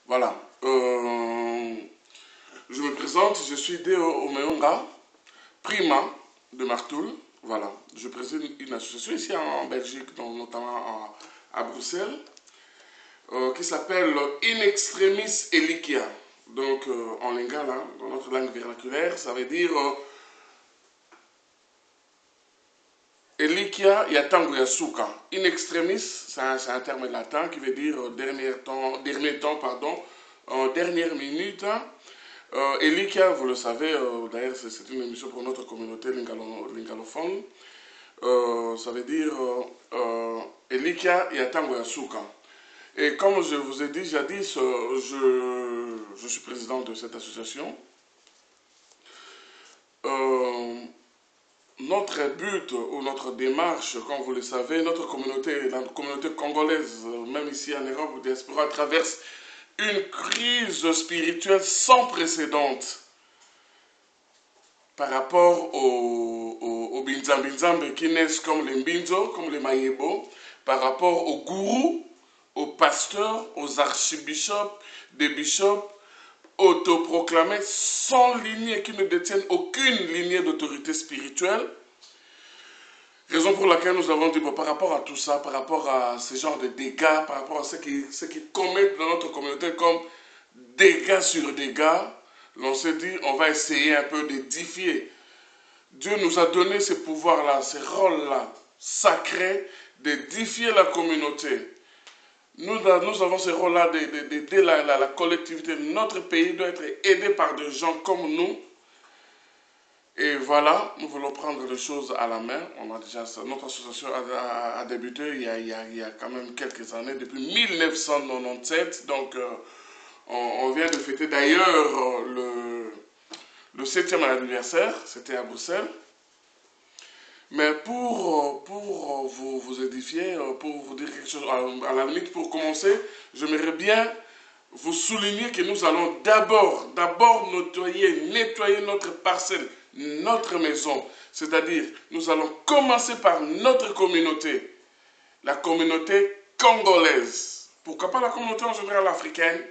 Voilà. Je me présente, je suis Deo Omeonga, Prima de Martoul. Voilà. Je préside une association ici en Belgique, notamment à Bruxelles, qui s'appelle In Extremis Elikia. Donc en lingala, dans notre langue vernaculaire, ça veut dire Elikia Yatango Yasuka. In extremis, c'est un terme latin qui veut dire dernier temps, pardon, en dernière minute. Elikia, vous le savez, d'ailleurs c'est une émission pour notre communauté lingalophone. Ça veut dire Elikia Yatango Yasuka. Et comme je vous ai dit jadis, je suis président de cette association. Notre but ou notre démarche, comme vous le savez, notre communauté, la communauté congolaise, même ici en Europe, diaspora, traverse une crise spirituelle sans précédent par rapport aux Binzambinzambe qui naissent comme les Mbinzo, comme les Mayebo, par rapport aux gourous, aux pasteurs, aux archibishops, des bishops autoproclamés sans lignée, qui ne détiennent aucune lignée d'autorité spirituelle. Raison pour laquelle nous avons dit, bon, par rapport à tout ça, par rapport à ce genre de dégâts, par rapport à ce qu'ils commettent dans notre communauté comme dégâts sur dégâts, l'on s'est dit, on va essayer un peu d'édifier. Dieu nous a donné ces pouvoirs-là, ces rôles-là, sacrés, d'édifier la communauté. Nous avons ce rôle-là d'aider la collectivité. Notre pays doit être aidé par des gens comme nous. Et voilà, nous voulons prendre les choses à la main. On a déjà, notre association a débuté il y a quand même quelques années, depuis 1997. Donc, on vient de fêter d'ailleurs le 7e anniversaire, c'était à Bruxelles. Mais pour vous édifier, pour vous dire quelque chose, à la limite, pour commencer, j'aimerais bien vous souligner que nous allons d'abord nettoyer notre parcelle, notre maison. C'est-à-dire, nous allons commencer par notre communauté, la communauté congolaise. Pourquoi pas la communauté en général africaine?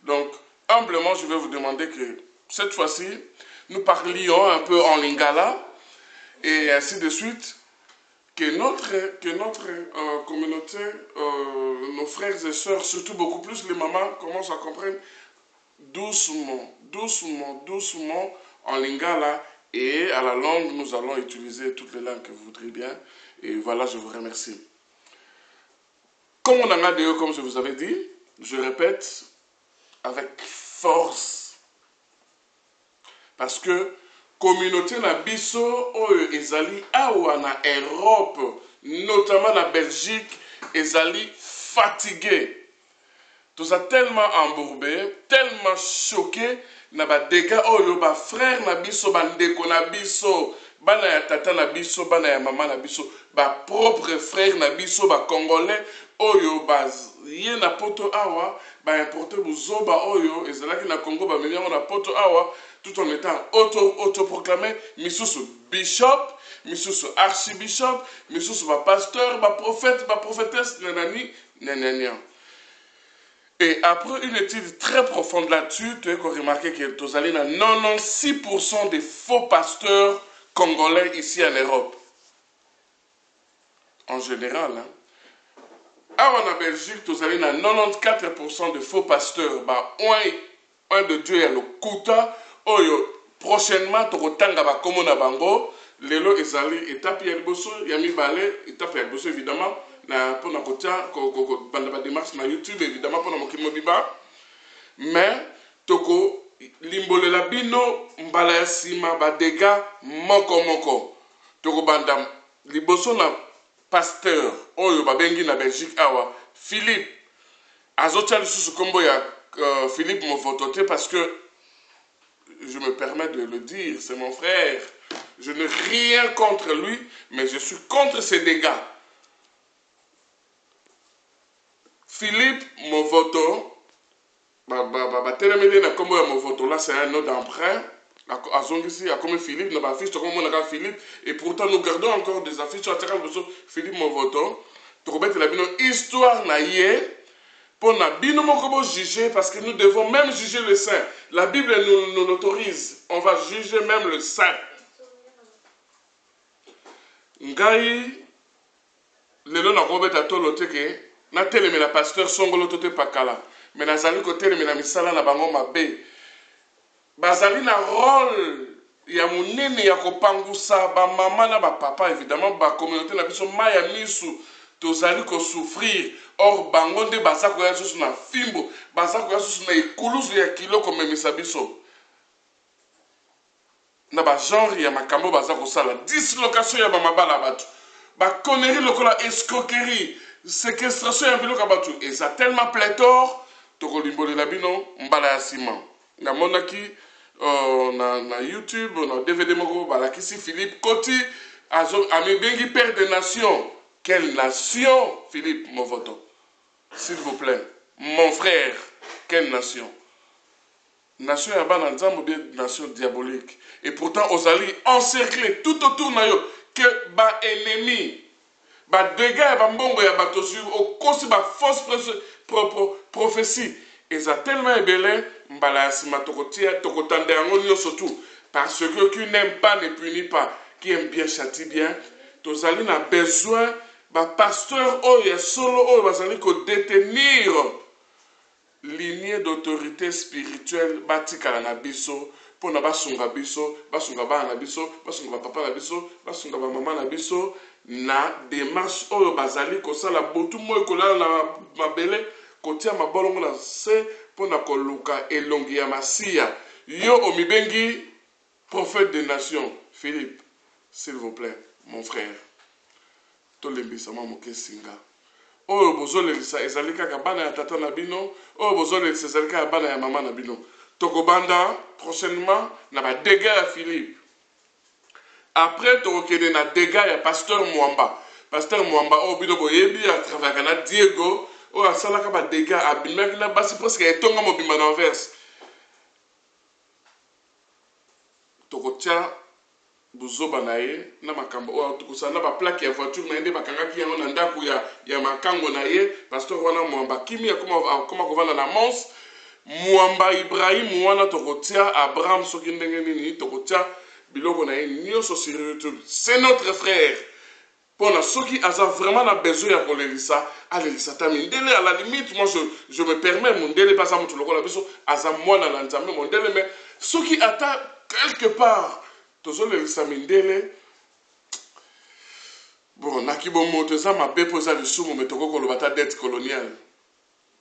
Donc, humblement, je vais vous demander que cette fois-ci, nous parlions un peu en lingala, et ainsi de suite, que notre communauté, nos frères et sœurs, surtout beaucoup plus les mamans, commencent à comprendre doucement en lingala, et à la langue, nous allons utiliser toutes les langues que vous voudrez bien. Et voilà, je vous remercie. Comme on en a deux, comme je vous avais dit, je répète avec force. Parce que communauté na biso oyo ezali awa na Europe, notamment na Belgique, ezali fatigué. Tout ça tellement embourbé, tellement choqué na ba dégâts oyo ba frère na biso, ba ndeko na biso, bana ya tata na biso, bana ya mama na biso, ba propre frère na biso, ba congolais oyo ba ye na poto awa, ba importer buzoba oyo ezalaki na Congo ba memi na poto awa, tout en étant autoproclamé, misusu bishop, misusu archibishop, misusu ba pasteur, ba prophète, ba prophétesse, nanani, nanani. Et après une étude très profonde là-dessus, tu as remarqué que tu as 96% des faux pasteurs congolais ici en Europe. En général, hein. Alors en Belgique, tu as 94% de faux pasteurs. Bah, un de Dieu est le Kouta. Oyo, prochainement, tu as comme na bango. Lelo ezali étape ya liboso, yami balé, étape ya liboso évidemment. Pour na kotia banda démarche na YouTube évidemment pour na mokili mobiba. Mais toko limbolela bino mbala ya sima ba dégâts moko. Toko banda liboso na pasteur oyo babengi na Belgique awa Philippe azotia lisusu kombo ya Philippe Movotote parce que je me permets de le dire, c'est mon frère. Je n'ai rien contre lui, mais je suis contre ses dégâts. Philippe Movoto, là c'est un nom d'emprunt. Azongisi a comme Philippe, n'a pas affiche comme on a Philippe, et pourtant nous gardons encore des affiches sur Philippe Movoto. Histoire na ye, Pour na bino moko juger, parce que nous devons même juger le saint. La Bible nous l'autorise. On va juger même le saint. Ngai, lelo na kobeta tolo teke, na telemi na pasteur songolo tote pakala. Mais nazali ko telemi na misala na bango mabe. Bazali na rôle ya munene ya kopangusa ba mama na ba papa, évidemment ba communauté na biso maya misu tozali ko souffrir. Or bango nde baza ko ya susu na fimbo, baza ko ya susu na ekuluzu ya kiloko memisa biso. Na ba genre ya makambo baza ko sala dislocation ya ba mabala batu. Ba connerie lokola escroquerie, séquestration ya biloko batu. Et ça tellement pléthore to limbolela bino mbala ya ciment. Na monaki na YouTube, na DVD moko balakisi Philippe Koti amibengi père de nation. Quelle nation, Philippe Movoto? S'il vous plaît, mon frère, quelle nation? Nation yabana nzambo bien nation diabolique. Et pourtant Ozali encerclé tout autour na yo que ba ennemi, ba dégâts ba mbongo ya bato sur au kosi ba fausse prophétie. Et ça tellement ébélé mbala sima tokotia tokotande yango nyonso tout parce que qui n'aime pas ne punit pas, qui aime bien châtie bien. Tozali na besoin ba pasteur oyo solo oyo bazali ko détenir lignée d'autorité spirituelle batikala na biso pona basunga biso, basunga bana na biso, basunga papa na biso, basunga ba mama na biso na démarche oyo bazali ko sala botu moyo kolala na mabele kotia mabolongo na se pona koluka elongi ya masia. Yo omibengi prophète des nations Philippe, s'il vous plaît, mon frère. Tolembisama moke singa. Oyo bozolelisa ezali kaka bana ya tata na bino, oyo bozolelisa ezali kaka bana ya mama na bino. Tokobanda prochainement na ba dégâts ya Philippe. Après tokokende na dégâts ya pasteur Mwamba. Pasteur Mwamba oyo bino boyebi a travailler na Diego, oyo asalaka ba dégâts abimaki na basi presque etonga mobimba na verse. Tokotia buzoba na ye na makambo oyo tokosa na ba plaque ya voiture na ende bakangaki yango na ndako ya makango na ye pasteur wana Mwamba kimi ya koma kovanda na Mons Mwamba Ibrahim wana tokotia Abraham soki ndenge nini tokotia biloko na ye nyonso sur YouTube. C'est notre frère. Pona soki aza vraiment na besoin ya kolelisa alelisa ta mindele à la limite moi je me permets mondele pas ça mutu lokola biso aza mwana na nzambe mondele mais soki ata quelque part tozolelisa mindele bon nakibomo toza mabe poza lisumu me tokokoloba ta dette coloniale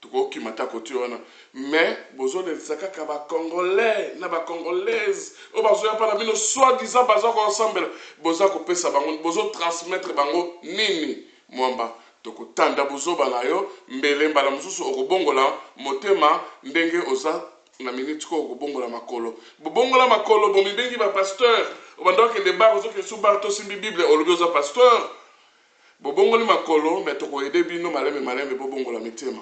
tokokimata koti wana mais bozolelisa kaka bacongolais na bacongolaise oyo bazoya mpa na bino soi-disant baza koensemble boza kopesa bango bozotransmettre bango nini Mwamba tokotanda bozoba na yo mbele mbala mosusu okobongola motema ndenge oza na minute ko okobongola makolo bobongola makolo bomibengi bapasteur obandaki nde bar ozoki esu bar tosimbi bible olobi oza pasteur bobongoli makolo me tokoyede bino malembe bobongola mitema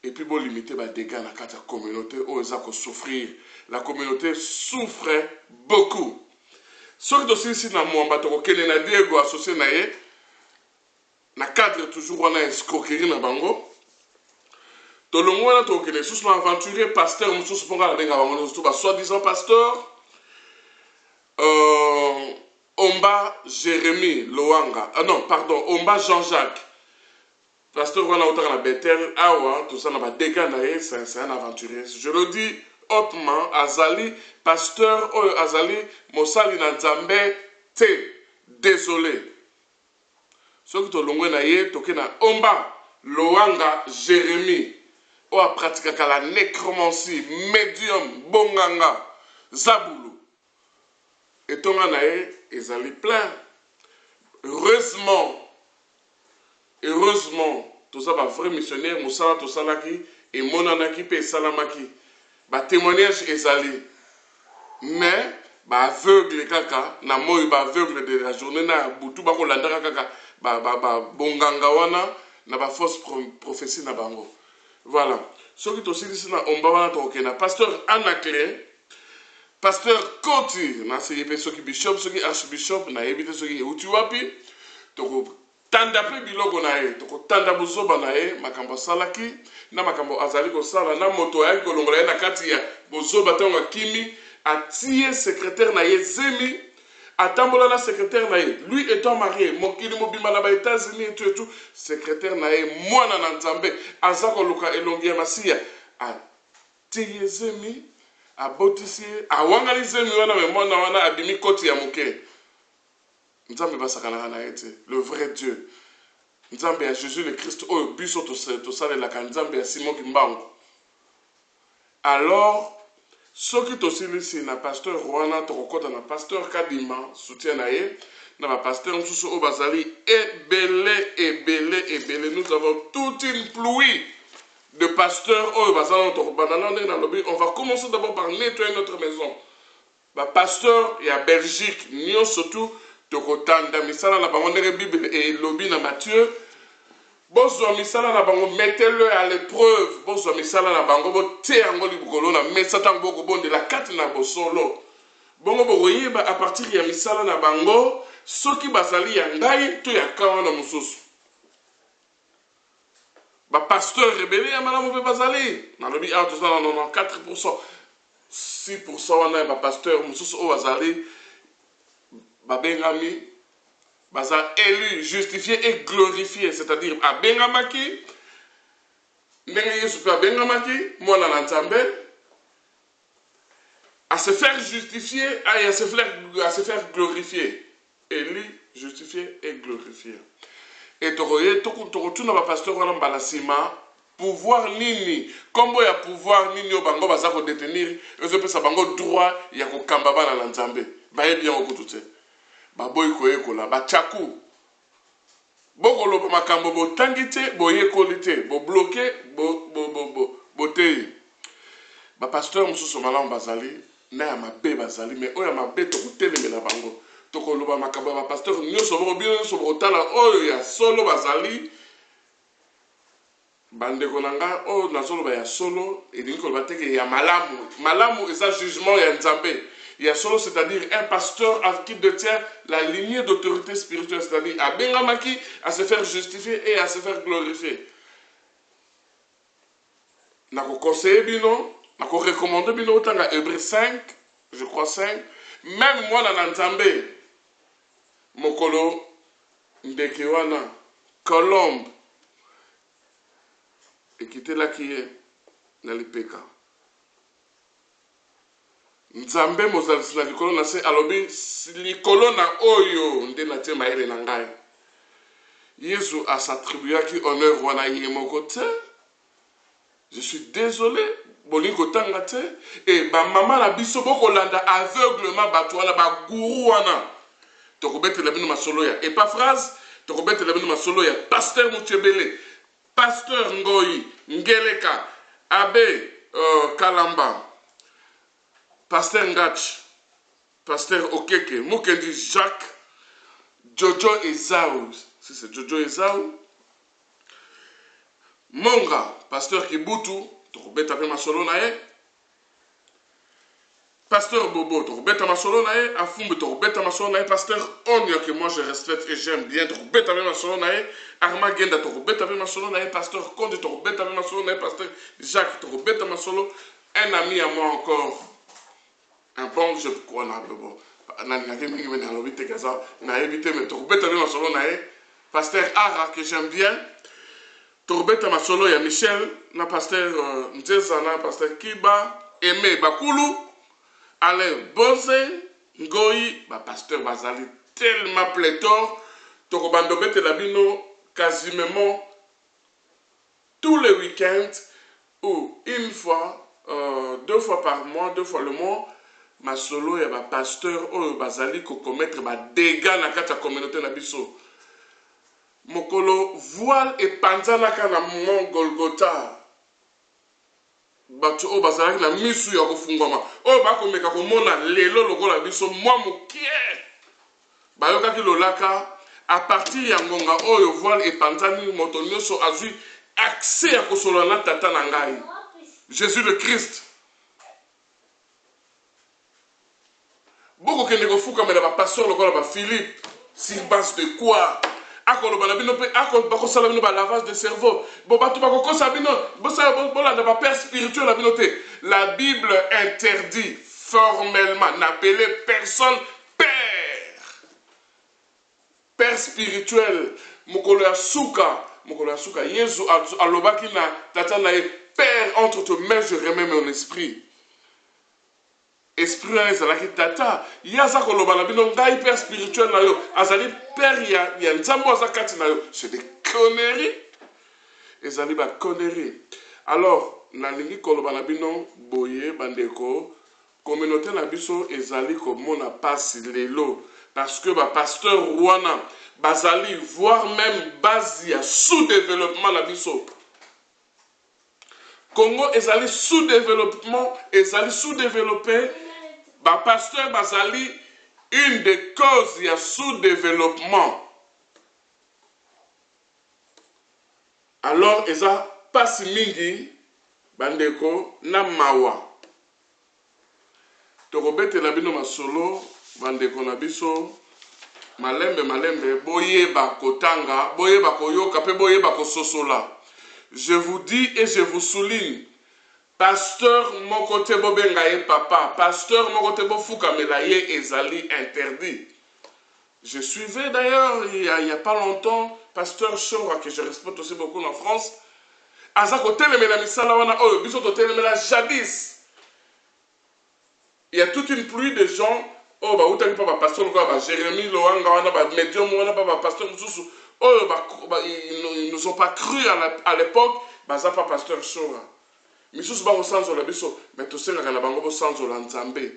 et puis bon limiter les dégâts dans la communauté où ils ont souffrir. La communauté souffre beaucoup. Ce qui est ici dans Mwamba, tu as Diego associé na cadre toujours on a escroquerie na bango. To longwa to kene sous aventurier pasteur sous ponga benga bango to soi-disant pasteur Omba Jérémie Loanga. Ah non, pardon, Omba Jean-Jacques. Pasteur Wana Otara Bethel, Awa, tout ça n'a pas dégâts, c'est un aventurier. Je le dis hautement, Azali, pasteur Azali, Mosali Nanzambe, désolé. Ce qui est long, c'est Omba Loanga Jérémie, ou a pratiqué la nécromancie, médium, bonganga, zaboulou. Et ton anaïe, Azali plein. Heureusement, tout ça va vrai missionnaire, Moussala, tout ça là qui, et Monanaki, et Salamaki, bah témoignage ezali. Mais, bah aveugle kaka, na moi bah aveugle de la journée na boutou ba ko landaka kaka, bah bonganga wana, na ba fausse prophétie na bango. Voilà. Ce qui est aussi dit na omba wana to na pasteur Anaclé, pasteur Koti, na c'est ceux qui bishop, ceux qui archbishop, na éviter ceux qui utuapi, to tanda pe biloko na ye tokotanda bozoba na ye makambo asalaki na makambo azali kosala na moto ayaki kolongola ye na kati ya bozoba ntango akimi atie secrétaire na ye zemi atambola na secrétaire na ye lui étant marié mokili mobimba na ba-États-Unis etu secrétaire na ye mwana na nzambe aza koluka elongi ya masiya atie ye zemi abotisi ye awangani zemi wana me mwana wana abimi koti ya moke nzambe basakanaka na ye te le vrai Dieu nzambe ya Jésus le Christ oyo biso tosalelaka nzambe ya Simoki Mbangu. Alors soki tosilisi na pasteur wana tokokota na pasteur Kadima soutien na ye na bapasteur mosusu oyo bazali ebele nous avons toute une pluie de pasteurs oyo bazali tokobanda ndenge na lobi. On va commencer d'abord par nettoyer notre maison. Bapasteur ya Belgique nyonso tu tokotanda misala na bango ndenge Bible elobi na Matthieu. Bozwa misala na bango, mettez-le à l'épreuve. Bozwa misala na bango, bote yango libukolo na mesa tango boko bonde la kati na bosolo. Bongo bokoyeba à partir ya misala na bango, soki bazali ya ngai to ya kawa na mususu. Ba pasteur rebelle ya malamu pe bazali. Na lobi a to na 94%. 6% wana ba pasteur mususu o bazali ba bengami baza élu, justifié et glorifié, c'est-à-dire à bengamaki, ndenge Yesu pe a bengamaki, mwana na nzambe, à se faire justifier, à se faire glorifier. Élu, justifié et glorifié. Et tokotuna ba pasteur wana mbala sima, pouvoir nini, kombo ya pouvoir nini o bango baza ko détenir, ezo pesa bango droit ya ko kamba bana na nzambe. Baye bien okutute. Baboy koyekola bachaku bokoloba makambo botangi te boyekoli te bo bloqué botei ba pasteur mosusu malamu bazali na ya mabe bazali mais oyo ya mabe tokotelemela bango tokoloba makambo ya ba pasteur nyonso bokobino nyonso bokotala oyo ya solo bazali bandeko na nga oyo nazoloba ya solo elingi koloba teke ya malamu eza jugement ya nzambe. Il y a solo, c'est-à-dire un pasteur qui détient la lignée d'autorité spirituelle, c'est-à-dire à bengamaki, à se faire justifier et à se faire glorifier. Nako conseiller bino, nako recommander bino autant à Hébreux 5, je crois 5, même moi dans Nzambe, mokolo ndekewana, Colombe, et quitter la qui est dans les péchés. Nzambe mozalisi na likolo na se alobi likolo na oyo nde na te maele na ngai. Yesu s'attribuaki honneur wana ye moko te. Je suis désolé bolingi kotanga te et ba mama na biso bokolanda aveuglement bato wana ba guru wana tokobetela bino masolo ya Epaphrase tokobetela bino masolo ya pasteur Mutebele, pasteur Ngoyi Ngeleka, abbé Kalamba, pasteur Ngach, pasteur Okeke, Mukendi Jacques, Jojo Ezaou, si c'est Jojo Ezaou, Monga, pasteur Kibutu, tokobeta pe masolo na ye, pasteur Bobo, tokobeta masolo na ye, Afumbe, tokobeta masolo na ye, pasteur Onya, que moi je respecte et j'aime bien, tokobeta pe masolo na ye, Arma Genda, tokobeta pe masolo na ye, pasteur Kondi, tokobeta pe masolo na ye, pasteur Jacques, tokobeta masolo, un ami à moi encore, un bon, je crois, bon, pasteur Ara, que j'aime bien, Torbeta Masolo, il y a Michel, na pasteur Nzeza, na pasteur Kiba, Aimé Bakulu, Alain Boze, Ngoyi, pasteur Bazali, tellement pléthore, Tokobandobete Labino, quasiment tous les week-ends, ou une fois, 2 fois par mois, 2 fois le mois, Masolo, il y a un pasteur, ou Bazali, qui commettre des dégâts dans la communauté na biso. Mokolo voile et panzanaka na Mont Golgotha. Bato o bazalaki na misu ya kofungwama. O bakomeka komona lelo lokola biso mwa mokie. Bayokaki lolaka à partir ya ngonga oyo voile et panzani moto nyonso azui accès à kosola na tata na ngai. Jésus le Christ. Beaucoup kende kofuka mais ba pasteur lokola ba Philippe, sur base de quoi? akoloba na bino pe bakosala bino lavage de cerveau bo bato bakokosa bino bolanda bapère spirituel na bino te. La Bible interdit formellement n'appeler personne père spirituel. Mokolo ya suka Yesu alobaki na tata na ye, père, entre tes mains je remets mon esprit. Esprit na ezalaki tata yaza koloba na bino ngai père spirituel na yo azali père ya nzambe aza kati na yo. C'est des conneries, ezali ba conneries. Alors nalingi koloba na bino boye bandeko, communauté na biso ezali komona pasi lelo parce que ba pasteur wana bazali voire même base ya sous-développement na biso. Congo ezali sous-développement, ezali sous-développé. Ba pasteur bazali une des causes ya sous-développement. Alors eza pasi mingi bandeko na mawa. Tokobetela bino masolo bandeko na biso. Malembe boyeba kotanga, boyeba koyoka pe boyeba kososola. Je vous dis et je vous souligne, pasteur mokote bobengaye papa, pasteur mokote bofukamelaye ezali interdit. Je suivais d'ailleurs il y a pas longtemps pasteur Chora, que je respecte aussi beaucoup en France, azako telemela misala wana oyo biso to telemela jadis. Il y a toute une pluie de gens. Oh, bah, où t'as pas pasteur, quoi, bah, Jérémie, Loanga, wana, bah, médium, wana, bah, pasteur, oh, bah, ils nous ont pas cru à l'époque, bah, ça pas pasteur Chora. Mais sous bah, au sens de la biso, mais tu sais, la bango, au sens de l'ensemble.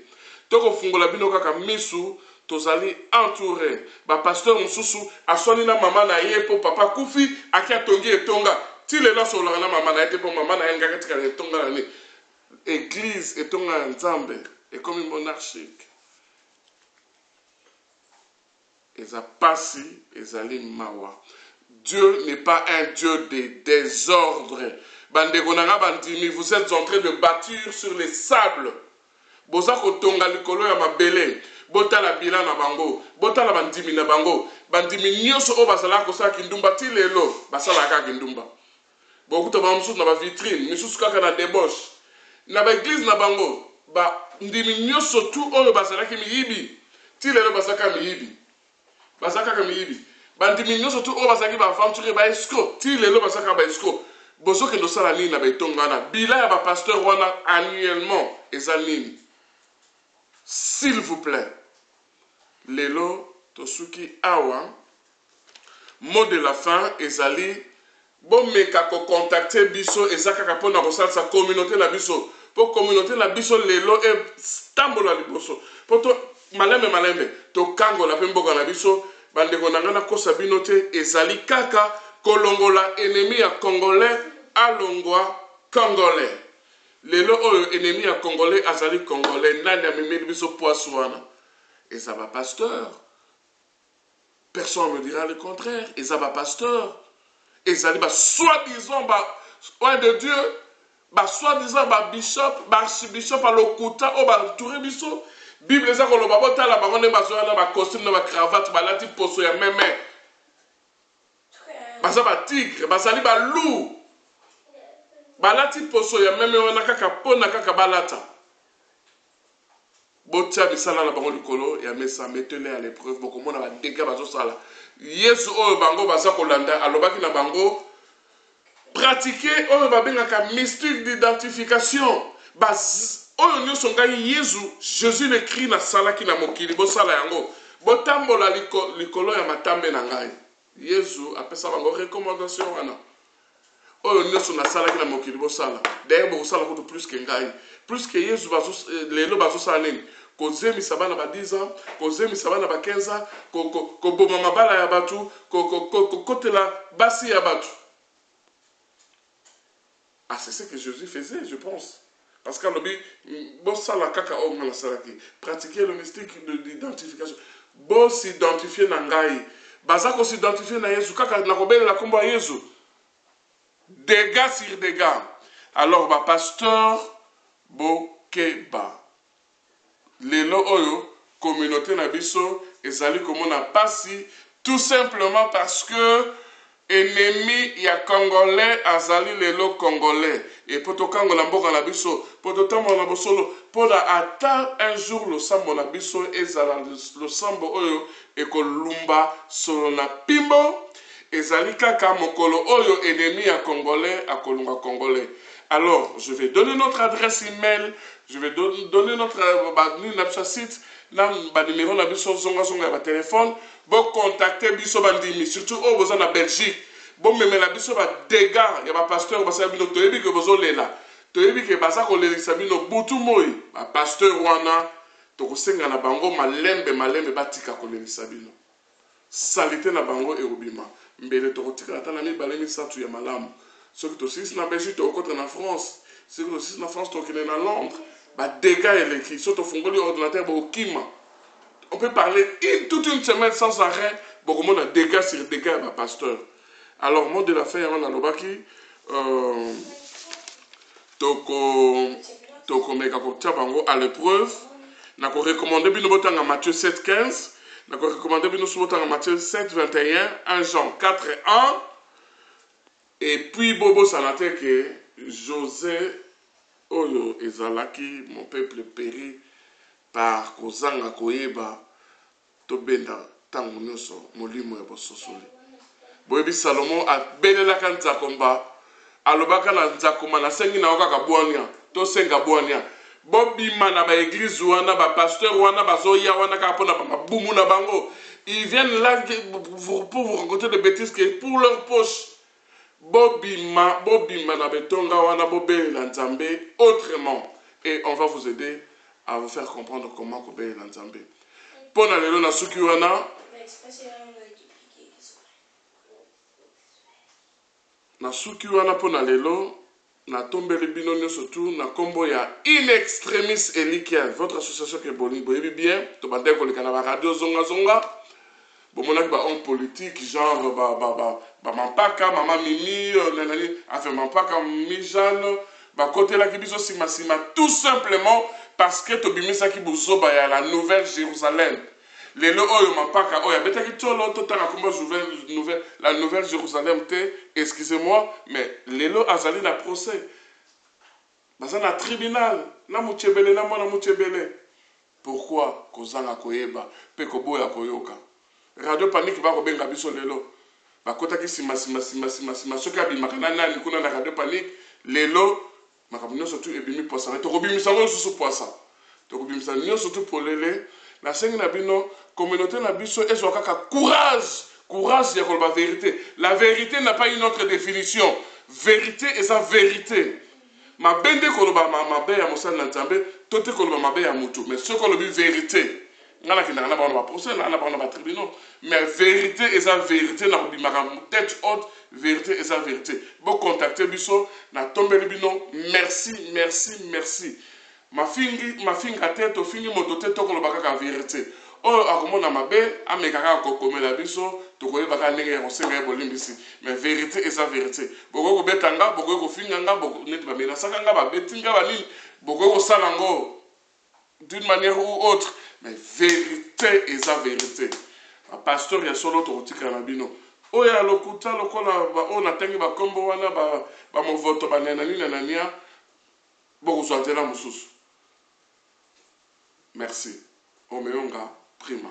Toko fungo la bino kaka misu, tozali entouré. Bah, pasteur, msusu, aswani na maman na ye, po papa kufi, akia tongi et tonga. Tile la sur la maman na ye, po maman na ye, ngakati ka tonga na ne. Église et tonga ensemble, et comme une monarchique. Dieu n'est pas un Dieu de désordre. Bandegonanga bandimi, vous êtes en train de bâtir sur les sables. Bozako tonga likolo ya mabele, bota la bilan na bango, bota la bandimi na bango, bandimi nyoso o basala ko sa kindumba ti lelo, basala ka kindumba. Bokuta ba msusu na ba vitrine, misusu kaka na débauche. Na ba église na bango, ba ndimi nyoso tu oyo basala ki miyibi, ti lelo basaka miyibi. Basaka kamiyibi bandimi nyoso tu o basaki ba aventure ba escroc ti lelo basaka ba escroc bozo ke ndosala nini na betonga na bila ya ba pasteur wana annuellement ezanini. S'il vous plaît, lelo tosuki awa mot de la fin ezali bomeka ko contacter biso ezaka pona ko salsa communauté la biso pour communauté la biso lelo e stambola liboso poto malembe to kango la pemboka na biso bandeko nangana kosa binote ezali kaka kolongola ennemi ya congolais alongwa congolais. Lelo oyo ennemi ya congolais azali congolais nani amemeli biso poaso wana ezaba pasteur. Personne ne me dira le contraire. Ezaba pasteur. Ezali ba soi-disant ba oin de Dieu ba soi-disant ba bishop ba archbishop a lokuta o ba touré biso. Bible eza koloba botala bango nde bazoya na ba costume na ba cravate balati poso ya meme. Baza ba tigre, bazali ba loup. Balati poso ya meme wana kaka pona kaka balata. Botia bisala na bango likolo ya mesa metele à l'épreuve bokomona ba dégâts bazo sala. Yesu oyo bango baza kolanda alobaki na bango pratiquer oyo babengaka mystique d'identification. Oyo nyonso ngai Yesu Jésus le cri na salaki na mokili bosala yango botambola likolo ya matambe na ngai. Yesu apesa bango recommandation wana oyo nyonso na salaki na mokili bosala d'ailleurs bosala kutu plus que ngai plus que Yesu lelo bazosala nini kozemisa bana ba 10 ans kozemisa bana ba 15 ans koboma mabala ya batu kotela basi ya batu. Ah, c'est ce que Jésus faisait, je pense. Parce que pratiquer le mystique d'identification. Bon s'identifier na ngai. Bazako s'identifier na Yesu. Kaka na kobele la kombo Yesu. Dégâts sur dégâts. Alors, ba pasteur Bokeba. Lelo oyo, communauté na biso, ezali komona pasi, Tout simplement parce que ennemi ya congolais azali lelo congolais. Et pour to kango na mboka na biso, pour to tambo na bosolo, pour ata un jour le sambo na biso ezala le sambo oyo ekolumba solo na pimbo, ezali kaka mokolo oyo ennemi ya congolais akolunga congolais. Alors, je vais donner notre adresse email, je vais donner notre site, numéro na biso zonga zonga ya téléphone, bon contacter biso bandimi, surtout au besoin na Belgique. Bon même la biso ba dégâts, il y a ba pasteur ba sabino toyebi que bozo lela. Toyebi que basa ko leli sabino butu moyi, ba pasteur wana to ko senga na bango malembe batika ko leli sabino. Salité na bango erobima. Mbele to ko tika ta na mi balemi satu ya malamu. Ce que tu aussi na Belgique, tu es en France. Ce que tu aussi en France, tu es en Londres. Bah, dégâts et les qui sont au fond de l'ordinateur, au Kima. On peut parler toute une semaine sans arrêt. Beaucoup de monde a dégâts sur dégâts, bah, pasteur. Alors, mot de la fin, on a l'obaki. Toko meka kotia bango à l'épreuve. Na ko recommander bino botanga Matthieu 7:15. Na ko recommander bino botanga Matthieu 7:21, 1 Jean 4:1. Et puis Bobo Sanate que José Oyo ezalaki, mon peuple périt par kozanga koyeba to benda tango nyonso molimo ya bososoli. Boyebi Salomo abelelaka nzakomba alobaka na nzakoma na sengi na okaka bwania to senga bwania bobima na ba église wana ba pasteur wana bazoya wana ka pona ba bumu na bango. Ils viennent là pour vous raconter des bêtises que pour leur poche. Bobima na betonga wana bobe la nzambe autrement. Et on va vous aider à vous faire comprendre comment kobe la nzambe. Pona lelo na suki wana. Na suki wana pona lelo na tombeli bino nyonso tu na kombo ya In Extremis Elikia, votre association que boyebi bien to bande ko lekana ba radio zonga zonga. Bon, on a un homme politique, genre, Mampaka, Maman Mimi, enfin, Mampaka, Mijane, côté là qui biso sima, tout simplement parce que Tobimisa qui bouzoba ya la Nouvelle Jérusalem. Les lois, Mampaka, oya, beta qui tolo, totala, comment la Nouvelle Jérusalem, excusez-moi, mais les lois azali la procès. Baza na tribunal, na mouchebele, na mona mouchebele. Pourquoi? Kozanga koyeba, pe koboya koyoka. Radio Panique va rebenga biso lelo. Ba kota ki sima soki abimaka na nani kuna na Radio Panique lelo makambo nyonso tu ebimi posa. Tokobimisa ngo susu posa. Tokobimisa nyonso tu polele. Na sengi na bino communauté na biso ezwa kaka courage ya koloba vérité. La vérité n'a pas une autre définition. Vérité est sa vérité. Mabende koloba mabe ya mosala na Nzambe, tote koloba mabe ya mutu. Mais ce kolobi vérité. Mais vérité est sa vérité, tête haute, vérité est sa vérité. Bon contacter biso, na tombe bino, merci. Ma finga tête, fingi moto tête, toko lobaka ka vérité. Oh, akomona mabe, amekaka kokomela biso, tokoye baka nenge rosenga bolimbisi. Mais vérité est sa vérité. Boko betanga, boko ko finganga, boko net ba mena sakanga ba betinga ba ni, boko ko salango d'une manière ou autre. Mais vérité est sa vérité. Un pasteur ya solo to tika na bino. Oya lokuta lokola ba ona tangi ba kombo wana ba mo voto ba nana ni nana nia. Boko swatela mususu. Merci. Omeonga prima.